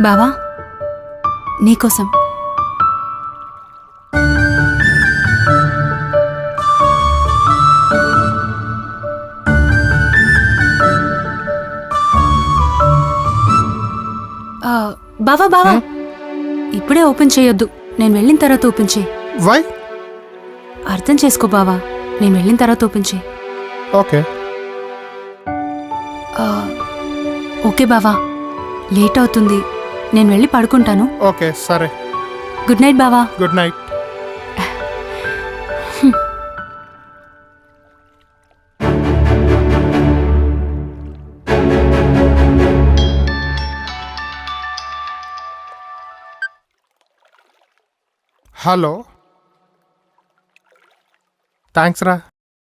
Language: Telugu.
బావా నీకోసం. బావా బావా ఇప్పుడే ఓపెన్ చేయొద్దు, నేను వెళ్ళిన తర్వాత ఓపెన్ చేయి. వై? అర్థం చేసుకో బావా, నేను వెళ్ళిన తర్వాత ఓపెన్ చేయి. ఓకే. ఓకే బావా, లేట్ అవుతుంది, నేను వెళ్ళి పడుకుంటాను. ఓకే సరే. గుడ్ నైట్ బావా. Good night. హలో, థ్యాంక్స్ రా.